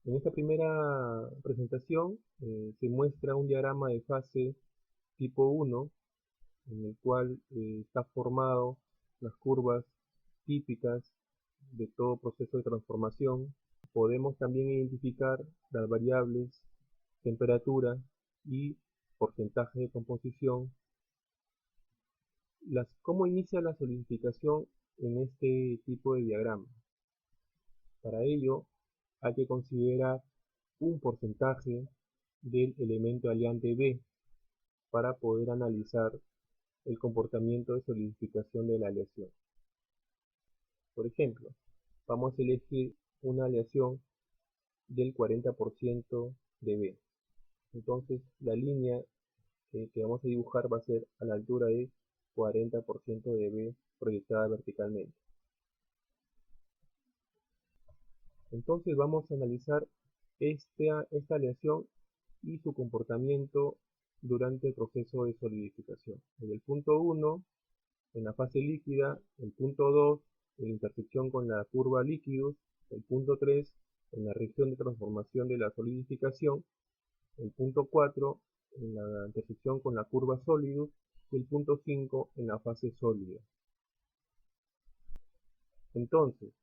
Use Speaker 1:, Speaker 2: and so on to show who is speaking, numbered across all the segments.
Speaker 1: En esta primera presentación se muestra un diagrama de fase tipo 1 en el cual está formado las curvas típicas de todo proceso de transformación. Podemos también identificar las variables temperatura y porcentaje de composición. ¿Cómo inicia la solidificación en este tipo de diagrama? Para ello hay que considerar un porcentaje del elemento aliante B para poder analizar el comportamiento de solidificación de la aleación. Por ejemplo, vamos a elegir una aleación del 40% de B. Entonces la línea que vamos a dibujar va a ser a la altura de 40% de B proyectada verticalmente. Entonces vamos a analizar esta aleación y su comportamiento durante el proceso de solidificación. En el punto 1, en la fase líquida; el punto 2, en la intersección con la curva líquidos; el punto 3, en la región de transformación de la solidificación; el punto 4, en la intersección con la curva sólidos; y el punto 5, en la fase sólida. Entonces,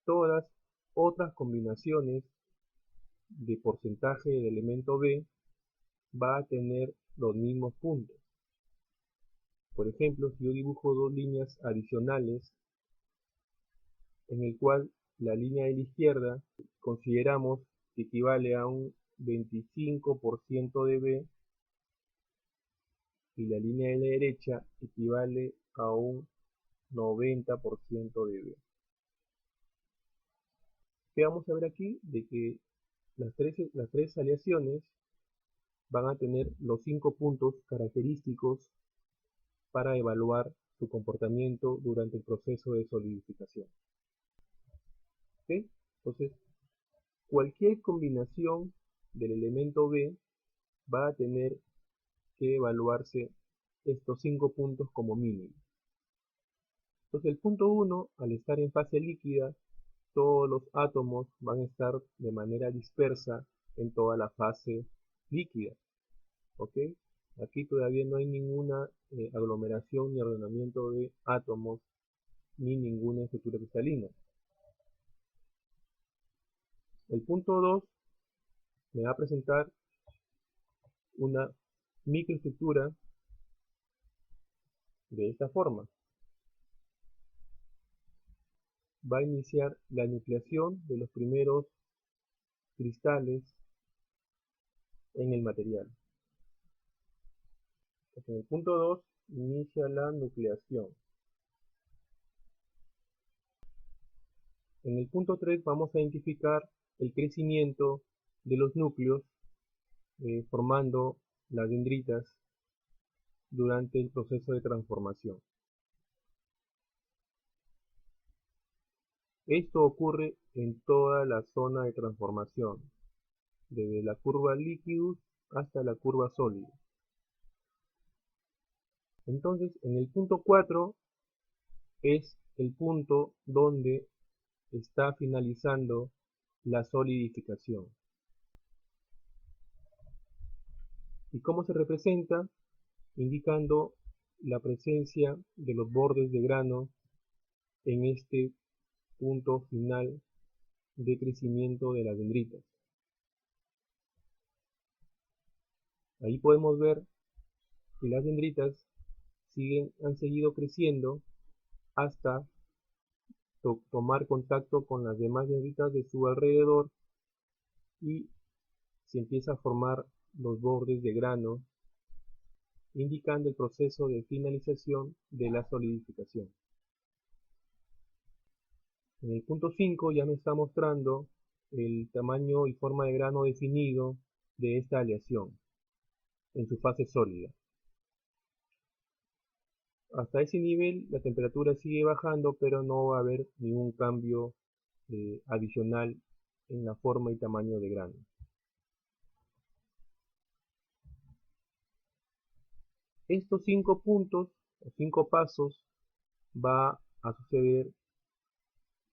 Speaker 1: todas las otras combinaciones de porcentaje del elemento B va a tener los mismos puntos. Por ejemplo, si yo dibujo dos líneas adicionales, en el cual la línea de la izquierda consideramos que equivale a un 25% de B y la línea de la derecha equivale a un 90% de B. ¿Qué vamos a ver aquí? De que las tres aleaciones van a tener los 5 puntos característicos para evaluar su comportamiento durante el proceso de solidificación. ¿Okay? Entonces, cualquier combinación del elemento B va a tener que evaluarse estos 5 puntos como mínimo. Entonces el punto 1, al estar en fase líquida, todos los átomos van a estar de manera dispersa en toda la fase líquida. ¿Ok? Aquí todavía no hay ninguna aglomeración ni ordenamiento de átomos ni ninguna estructura cristalina. El punto 2 me va a presentar una microestructura de esta forma. Va a iniciar la nucleación de los primeros cristales en el material. En el punto 2 inicia la nucleación. En el punto 3 vamos a identificar el crecimiento de los núcleos formando las dendritas durante el proceso de transformación. Esto ocurre en toda la zona de transformación, desde la curva líquidos hasta la curva sólidos. Entonces, en el punto 4 es el punto donde está finalizando la solidificación. ¿Y cómo se representa? Indicando la presencia de los bordes de grano en este punto final de crecimiento de las dendritas. Ahí podemos ver que las dendritas han seguido creciendo hasta tomar contacto con las demás dendritas de su alrededor y se empieza a formar los bordes de grano, indicando el proceso de finalización de la solidificación. En el punto 5 ya me está mostrando el tamaño y forma de grano definido de esta aleación en su fase sólida. Hasta ese nivel la temperatura sigue bajando, pero no va a haber ningún cambio adicional en la forma y tamaño de grano. Estos 5 puntos o 5 pasos va a suceder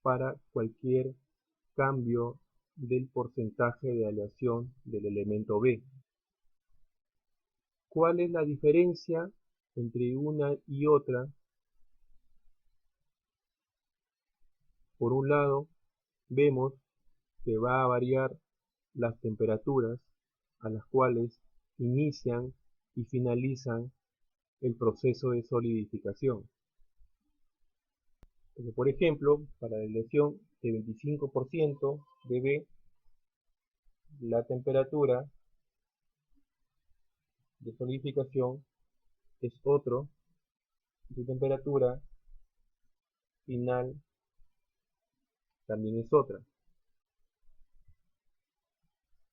Speaker 1: para cualquier cambio del porcentaje de aleación del elemento B. ¿Cuál es la diferencia entre una y otra? Por un lado, vemos que va a variar las temperaturas a las cuales inician y finalizan el proceso de solidificación. Porque, por ejemplo, para la aleación de 25% de B, la temperatura de solidificación es otro, y su temperatura final también es otra.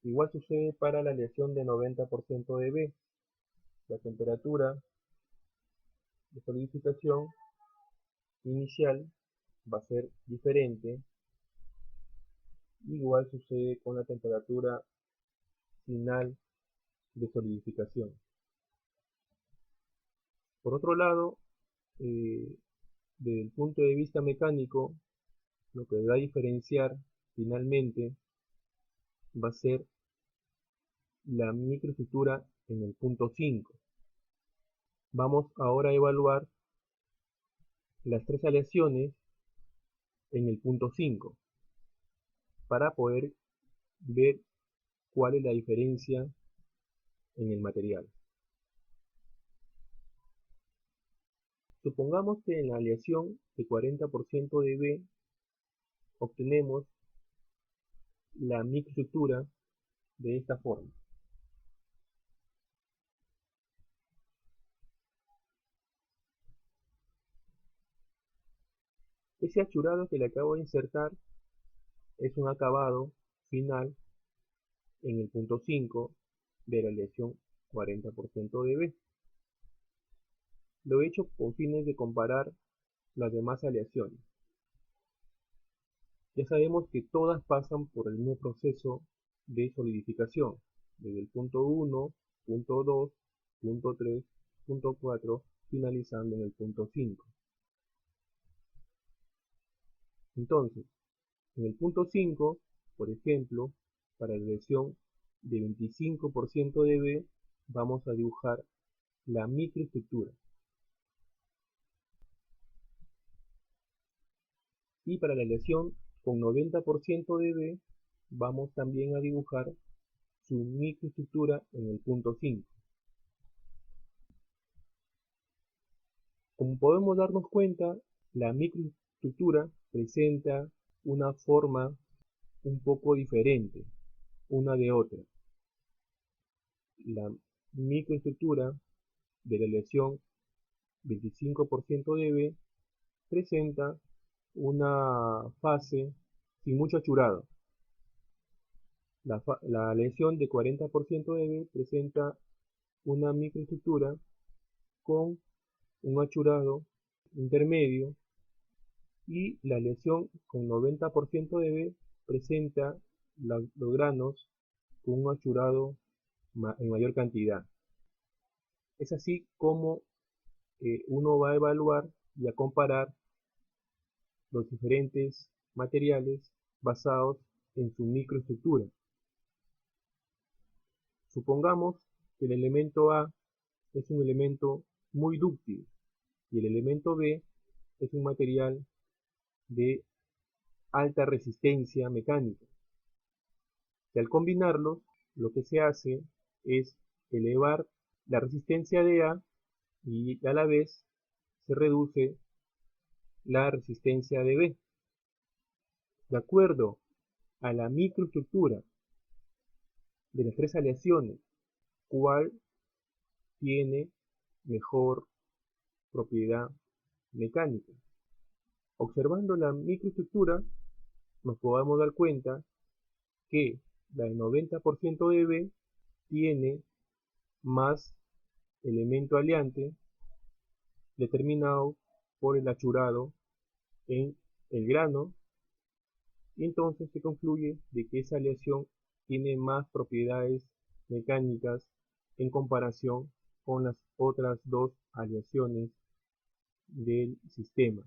Speaker 1: Igual sucede para la aleación de 90% de B. La temperatura de solidificación inicial va a ser diferente. Igual sucede con la temperatura final de solidificación. Por otro lado, desde el punto de vista mecánico, lo que va a diferenciar finalmente va a ser la microestructura en el punto 5. Vamos ahora a evaluar las tres aleaciones en el punto 5 para poder ver cuál es la diferencia en el material. Supongamos que en la aleación de 40% de B obtenemos la microestructura de esta forma. Ese achurado que le acabo de insertar es un acabado final en el punto 5 de la aleación 40% de B. Lo he hecho con fines de comparar las demás aleaciones. Ya sabemos que todas pasan por el mismo proceso de solidificación, desde el punto 1, punto 2, punto 3, punto 4, finalizando en el punto 5. Entonces, en el punto 5, por ejemplo, para la aleación de 25% de B, vamos a dibujar la microestructura. Y para la aleación con 90% de B, vamos también a dibujar su microestructura en el punto 5. Como podemos darnos cuenta, la microestructura presenta una forma un poco diferente una de otra. La microestructura de la aleación 25% de B presenta una fase sin mucho achurado. La aleación de 40% de B presenta una microestructura con un achurado intermedio, y la aleación con 90% de B presenta los granos con un achurado en mayor cantidad. Es así como uno va a evaluar y a comparar los diferentes materiales basados en su microestructura. Supongamos que el elemento A es un elemento muy dúctil y el elemento B es un material de alta resistencia mecánica. Y al combinarlos, lo que se hace es elevar la resistencia de A y a la vez se reduce la resistencia de B. De acuerdo a la microestructura de las tres aleaciones, ¿cuál tiene mejor propiedad mecánica? Observando la microestructura, nos podemos dar cuenta que la de 90% de B tiene más elemento aleante determinado por el achurado en el grano, y entonces se concluye de que esa aleación tiene más propiedades mecánicas en comparación con las otras dos aleaciones del sistema.